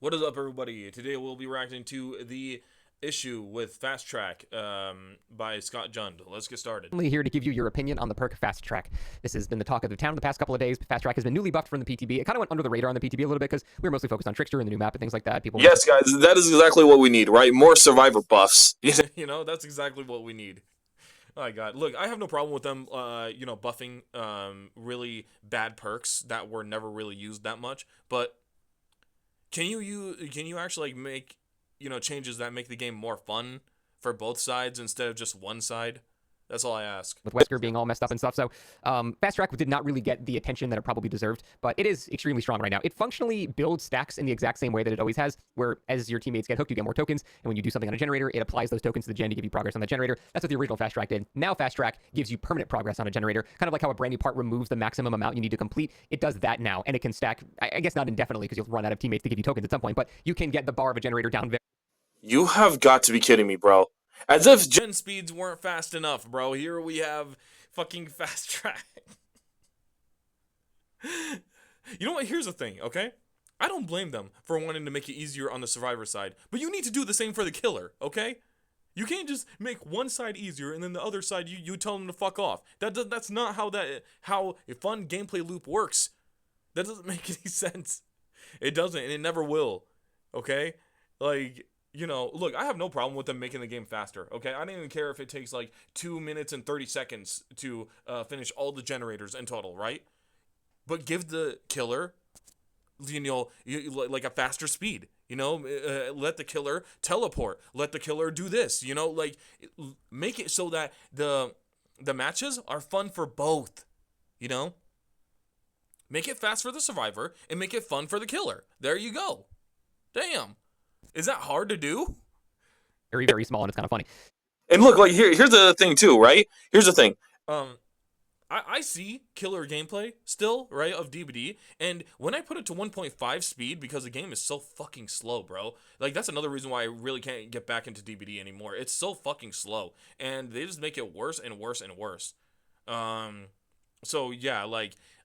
What is up, everybody? Today we'll be reacting to the issue with Fast Track by Scott Jund. Let's get started. Here to give you your opinion on the perk Fast Track. This has been the talk of the town the past couple of days. Fast Track has been newly buffed from the PTB. It kind of went under the radar on the PTB a little bit because we were mostly focused on Trickster and the new map and things like that. People Yes, guys, that is exactly what we need, right? More survivor buffs. That's exactly what we need. Oh my god. Look, I have no problem with them, buffing really bad perks that were never really used that much. But can you actually make changes that make the game more fun for both sides instead of just one side? That's all I ask. with Wesker being all messed up and stuff. So Fast Track did not really get the attention that it probably deserved, but it is extremely strong right now. It functionally builds stacks in the exact same way that it always has, where as your teammates get hooked, you get more tokens, and when you do something on a generator, it applies those tokens to the gen to give you progress on the generator. That's what the original Fast Track did. Now Fast Track gives you permanent progress on a generator, kind of like how a brand new part removes the maximum amount you need to complete. It does that now, and it can stack, I guess not indefinitely, because you'll run out of teammates to give you tokens at some point, but you can get the bar of a generator down very You have got to be kidding me, bro. As if Gen speeds weren't fast enough, bro. Here we have fucking Fast Track. You know what? Here's the thing, okay? I don't blame them for wanting to make it easier on the survivor side, but you need to do the same for the killer, okay? You can't just make one side easier and then the other side you tell them to fuck off. That's not how a fun gameplay loop works. That doesn't make any sense. It doesn't, and it never will. Okay? Look, I have no problem with them making the game faster, okay? I don't even care if it takes like 2 minutes and 30 seconds to finish all the generators in total, right? But give the killer, like a faster speed, let the killer teleport, let the killer do this, make it so that the matches are fun for both, you know? Make it fast for the survivor and make it fun for the killer. There you go. Damn. Is that hard to do? very, very small, and it's kind of funny. and look, like here's the thing too, right? Here's the thing. Um, I see killer gameplay still, right, of DBD, and when I put it to 1.5 speed, because the game is so fucking slow, bro, like, that's another reason why I really can't get back into DBD anymore. It's so fucking slow, and they just make it worse and worse and worse. So yeah,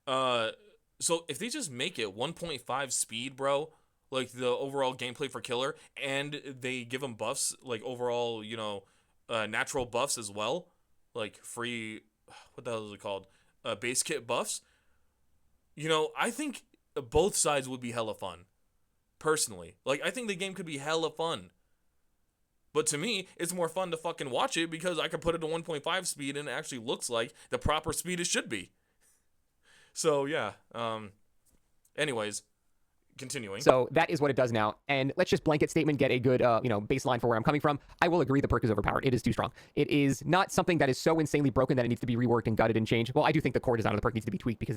so if they just make it 1.5 speed, bro, like the overall gameplay for killer, and they give them buffs, like overall, natural buffs as well, like free, what the hell is it called? Base kit buffs. I think both sides would be hella fun. Personally, like, I think the game could be hella fun. But to me, it's more fun to fucking watch it because I can put it to 1.5 speed and it actually looks like the proper speed it should be. So yeah. Anyways, continuing. So that is what it does now. And let's just blanket statement, get a good, baseline for where I'm coming from. I will agree the perk is overpowered. It is too strong. It is not something that is so insanely broken that it needs to be reworked and gutted and changed. Well, I do think the core design of the perk needs to be tweaked because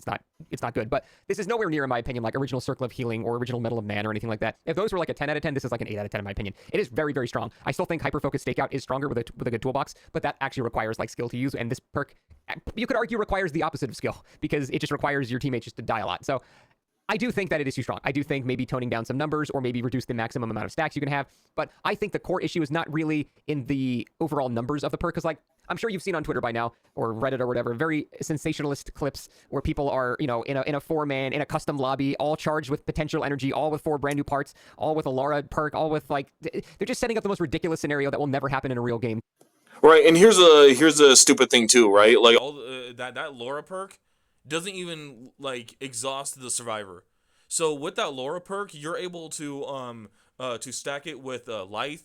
it's not good. But this is nowhere near, in my opinion, like original Circle of Healing or original Medal of Man or anything like that. If those were like a 10 out of 10, this is like an 8 out of 10 in my opinion. It is very, very strong. I still think Hyper Focus Stakeout is stronger with a good toolbox, but that actually requires like skill to use. And this perk, you could argue, requires the opposite of skill because it just requires your teammates just to die a lot. So I do think that it is too strong. I do think maybe toning down some numbers or maybe reduce the maximum amount of stacks you can have. But I think the core issue is not really in the overall numbers of the perk. Because, like, I'm sure you've seen on Twitter by now, or Reddit or whatever, very sensationalist clips where people are, in a 4-man, in a custom lobby, all charged with potential energy, all with 4 brand new parts, all with a Lara perk, all with, like, they're just setting up the most ridiculous scenario that will never happen in a real game. Right, and here's a stupid thing too, right? Like, That Laura perk doesn't even like exhaust the survivor. So with that Laura perk, you're able to stack it with Lithe,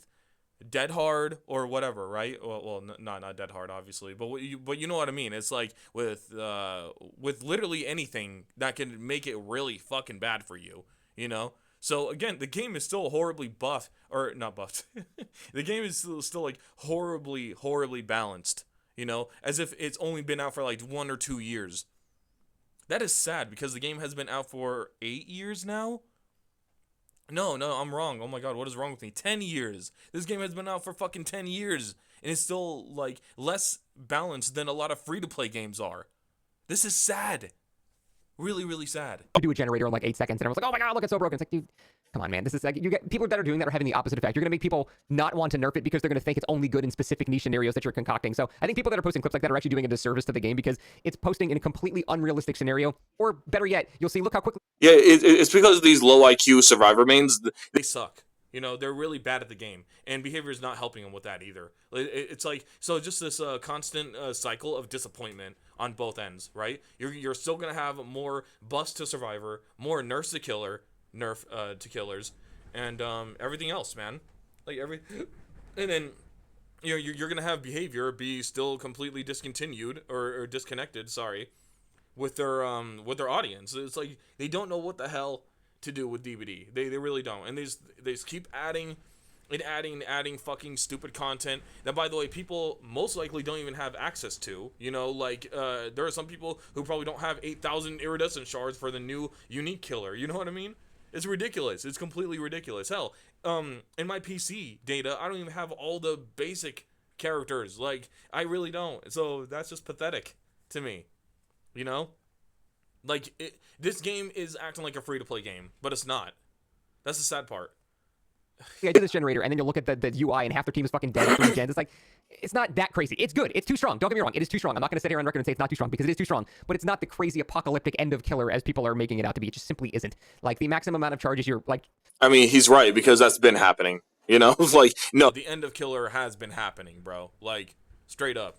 Dead Hard, or whatever, right? Well, not Dead Hard, obviously, but you know what I mean. It's like with literally anything that can make it really fucking bad for you, you know. So again, the game is still horribly buffed, or not buffed. The game is still like horribly balanced, as if it's only been out for like 1 or 2 years. That is sad because the game has been out for 8 years now. No, I'm wrong. Oh my god, what is wrong with me? 10 years. This game has been out for fucking 10 years. And it's still, like, less balanced than a lot of free-to-play games are. This is sad. Really, really sad. to do a generator in like 8 seconds, and I was like, oh my god, look, it's so broken. It's like, dude, come on, man. This is like, you get people that are doing that are having the opposite effect. You're gonna make people not want to nerf it because they're gonna think it's only good in specific niche scenarios that you're concocting. So I think people that are posting clips like that are actually doing a disservice to the game because it's posting in a completely unrealistic scenario. Or better yet, you'll see, look how quickly. Yeah, it's because these low IQ survivor mains. They suck. You know, they're really bad at the game, and behavior is not helping them with that either. It's like, so just this constant cycle of disappointment on both ends, right? You're still gonna have more bust to survivor, more nerf to killers, and everything else, man. And then you're gonna have behavior be still completely discontinued or disconnected. Sorry, with their audience. It's like they don't know what the hell to do with DBD. They really don't, and they just keep adding fucking stupid content that, by the way, people most likely don't even have access to. You know, like there are some people who probably don't have 8,000 iridescent shards for the new unique killer. You know what I mean? It's ridiculous. It's completely ridiculous. Hell, in my PC data, I don't even have all the basic characters. Like, I really don't. So that's just pathetic to me. You know? Like, this game is acting like a free-to-play game, but it's not. That's the sad part. I do this generator, and then you'll look at the UI, and half their team is fucking dead after weekends. It's like, it's not that crazy. It's good. It's too strong. Don't get me wrong. It is too strong. I'm not going to sit here on record and say it's not too strong, because it is too strong. But it's not the crazy apocalyptic end of killer as people are making it out to be. It just simply isn't. Like, the maximum amount of charges you're, like... I mean, he's right, because that's been happening. You know? Like, no. The end of killer has been happening, bro. Like, straight up.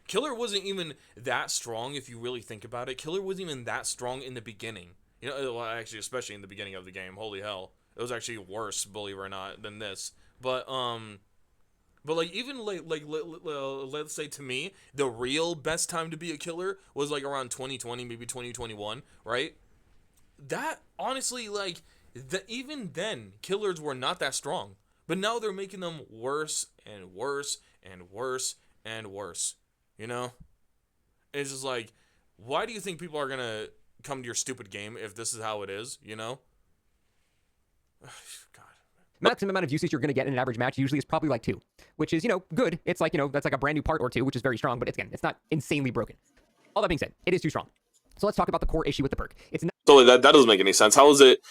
Killer wasn't even that strong if you really think about it. Killer wasn't even that strong in the beginning. You know, well, actually, especially in the beginning of the game. Holy hell. It was actually worse, believe it or not, than this. But like, even let's say, to me, the real best time to be a killer was like around 2020, maybe 2021, right? That, honestly, like, even then, killers were not that strong. But now they're making them worse and worse and worse and worse. You know? It's just like, why do you think people are gonna come to your stupid game if this is how it is, you know? God. Maximum amount of usage you're going to get in an average match usually is probably like 2, which is, you know, good. It's like, you know, that's like a brand new part or 2, which is very strong, but it's not insanely broken. All that being said, it is too strong. So let's talk about the core issue with the perk. It's not... So that doesn't make any sense. How is it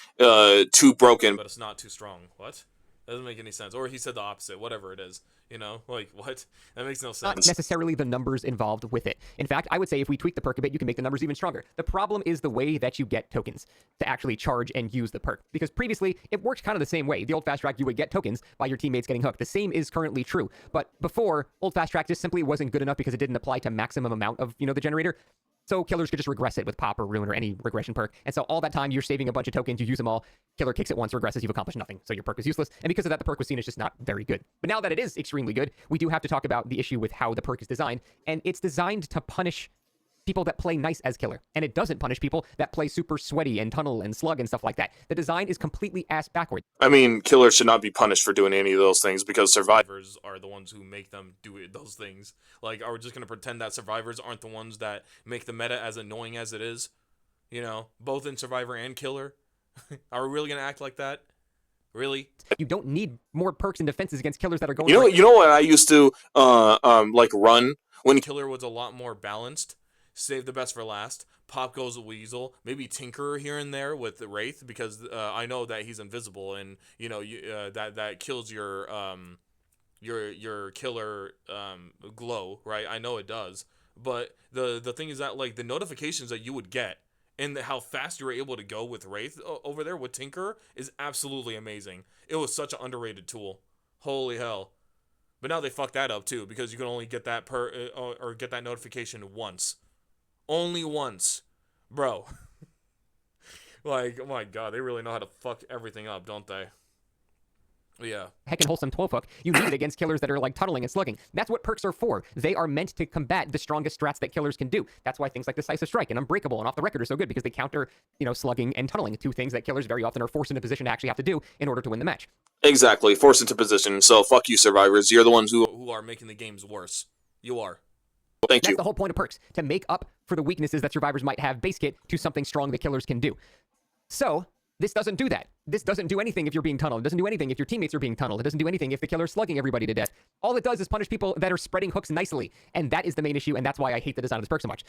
too broken? But it's not too strong. What? That doesn't make any sense. Or he said the opposite, whatever it is. You know, like, what? That makes no sense. Not necessarily the numbers involved with it. In fact, I would say if we tweak the perk a bit, you can make the numbers even stronger. The problem is the way that you get tokens to actually charge and use the perk. Because previously, it worked kind of the same way. The old fast track, you would get tokens by your teammates getting hooked. The same is currently true. But before, old fast track just simply wasn't good enough because it didn't apply to maximum amount of, you know, the generator. So killers could just regress it with pop or ruin or any regression perk. And so all that time you're saving a bunch of tokens, you use them all, killer kicks it once, regresses, you've accomplished nothing. So your perk is useless. And because of that, the perk was seen as just not very good. But now that it is extremely good, we do have to talk about the issue with how the perk is designed. And it's designed to punish people that play nice as killer. And it doesn't punish people that play super sweaty and tunnel and slug and stuff like that. The design is completely ass backwards. I mean, killers should not be punished for doing any of those things because Survivors are the ones who make them do those things. Like, are we just going to pretend that survivors aren't the ones that make the meta as annoying as it is? You know, both in Survivor and Killer? Are we really going to act like that? Really? You don't need more perks and defenses against killers that are going... You know what I used to, like, run? When Killer was a lot more balanced. Save the best for last. Pop goes a Weasel. Maybe Tinker here and there with the Wraith, because I know that he's invisible, and you know that kills your killer glow, right? I know it does. But the thing is that, like, the notifications that you would get and how fast you're able to go with Wraith over there with Tinker is absolutely amazing. It was such an underrated tool. Holy hell. But now they fucked that up too, because you can only get that or get that notification once. Only once. Bro. Like, oh my god, they really know how to fuck everything up, don't they? Yeah. Heckin' wholesome 12 hook. You need it against killers that are like tunneling and slugging. That's what perks are for. They are meant to combat the strongest strats that killers can do. That's why things like Decisive Strike and Unbreakable and Off the Record are so good, because they counter, you know, slugging and tunneling, 2 things that killers very often are forced into position to actually have to do in order to win the match. Exactly, forced into position. So fuck you, survivors. You're the ones who are making the games worse. You are. Thank you. That's the whole point of perks, to make up for the weaknesses that survivors might have base kit to something strong that killers can do. So, this doesn't do that. This doesn't do anything if you're being tunneled. It doesn't do anything if your teammates are being tunneled. It doesn't do anything if the killer's slugging everybody to death. All it does is punish people that are spreading hooks nicely. And that is the main issue, and that's why I hate the design of this perk so much.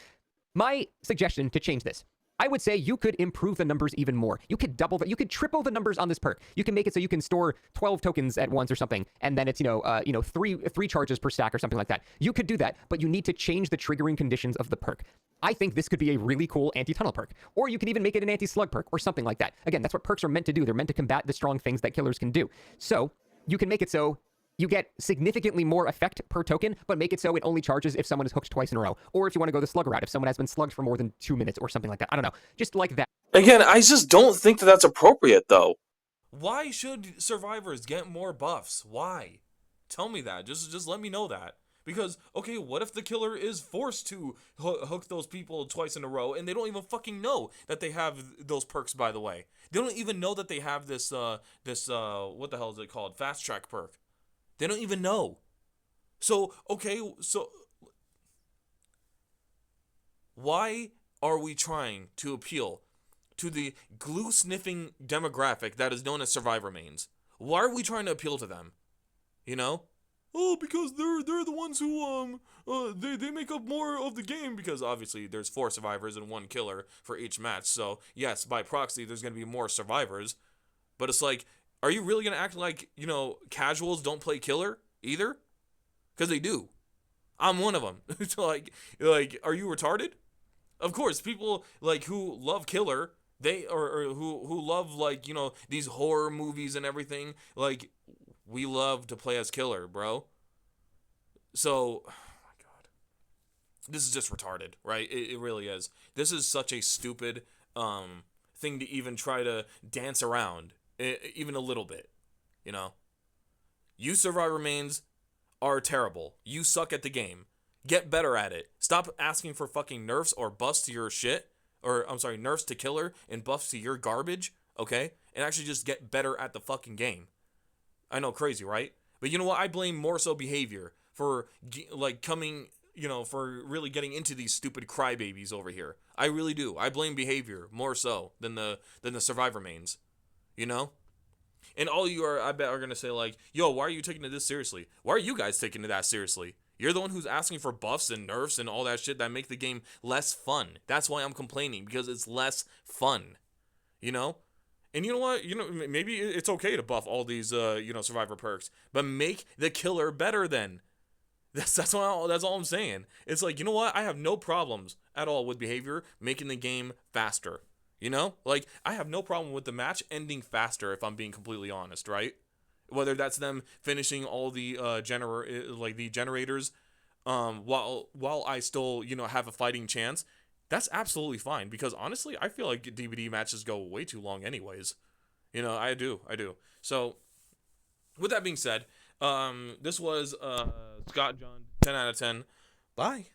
My suggestion to change this I would say you could improve the numbers even more. You could you could triple the numbers on this perk. You can make it so you can store 12 tokens at once or something, and then it's three charges per stack or something like that. You could do that, but you need to change the triggering conditions of the perk. I think this could be a really cool anti-tunnel perk, or you could even make it an anti-slug perk or something like that. Again, that's what perks are meant to do. They're meant to combat the strong things that killers can do. So you can make it so you get significantly more effect per token, but make it so it only charges if someone is hooked twice in a row. Or if you want to go the slugger route, if someone has been slugged for more than 2 minutes or something like that. I don't know. Just like that. Again, I just don't think that that's appropriate, though. Why should survivors get more buffs? Why? Tell me that. Just let me know that. Because, okay, what if the killer is forced to hook those people twice in a row and they don't even fucking know that they have those perks, by the way? They don't even know that they have this what the hell is it called? Fast track perk. They don't even know. So, okay, so why are we trying to appeal to the glue-sniffing demographic that is known as survivor mains? Why are we trying to appeal to them? You know? Oh, because they're the ones who they make up more of the game, because obviously there's 4 survivors and 1 killer for each match. So, yes, by proxy there's going to be more survivors. But it's like, are you really going to act like, casuals don't play killer either? Because they do. I'm one of them. like, are you retarded? Of course, people like who love killer, they or who love these horror movies and everything, like we love to play as killer, bro. So, oh my god, this is just retarded, right? It really is. This is such a stupid thing to even try to dance around, even a little bit. You survivor mains are terrible. You suck at the game. Get better at it. Stop asking for fucking nerfs or buffs to your shit. Or, I'm sorry, nerfs to killer and buffs to your garbage, okay? And actually just get better at the fucking game. I know, crazy, right? But you know what? I blame more so behavior for, coming, for really getting into these stupid crybabies over here. I really do. I blame behavior more so than the survivor mains, And all you are, I bet, are going to say, yo, why are you taking this seriously? Why are you guys taking that seriously? You're the one who's asking for buffs and nerfs and all that shit that make the game less fun. That's why I'm complaining, because it's less fun, And you know what? Maybe it's okay to buff all these, survivor perks, but make the killer better then. That's all I'm saying. It's like, you know what? I have no problems at all with behavior making the game faster. I have no problem with the match ending faster, if I'm being completely honest, right? Whether that's them finishing all the the generators, while I still have a fighting chance, that's absolutely fine. Because honestly, I feel like DVD matches go way too long, anyways. I do. So, with that being said, this was Scott John 10 out of 10. Bye.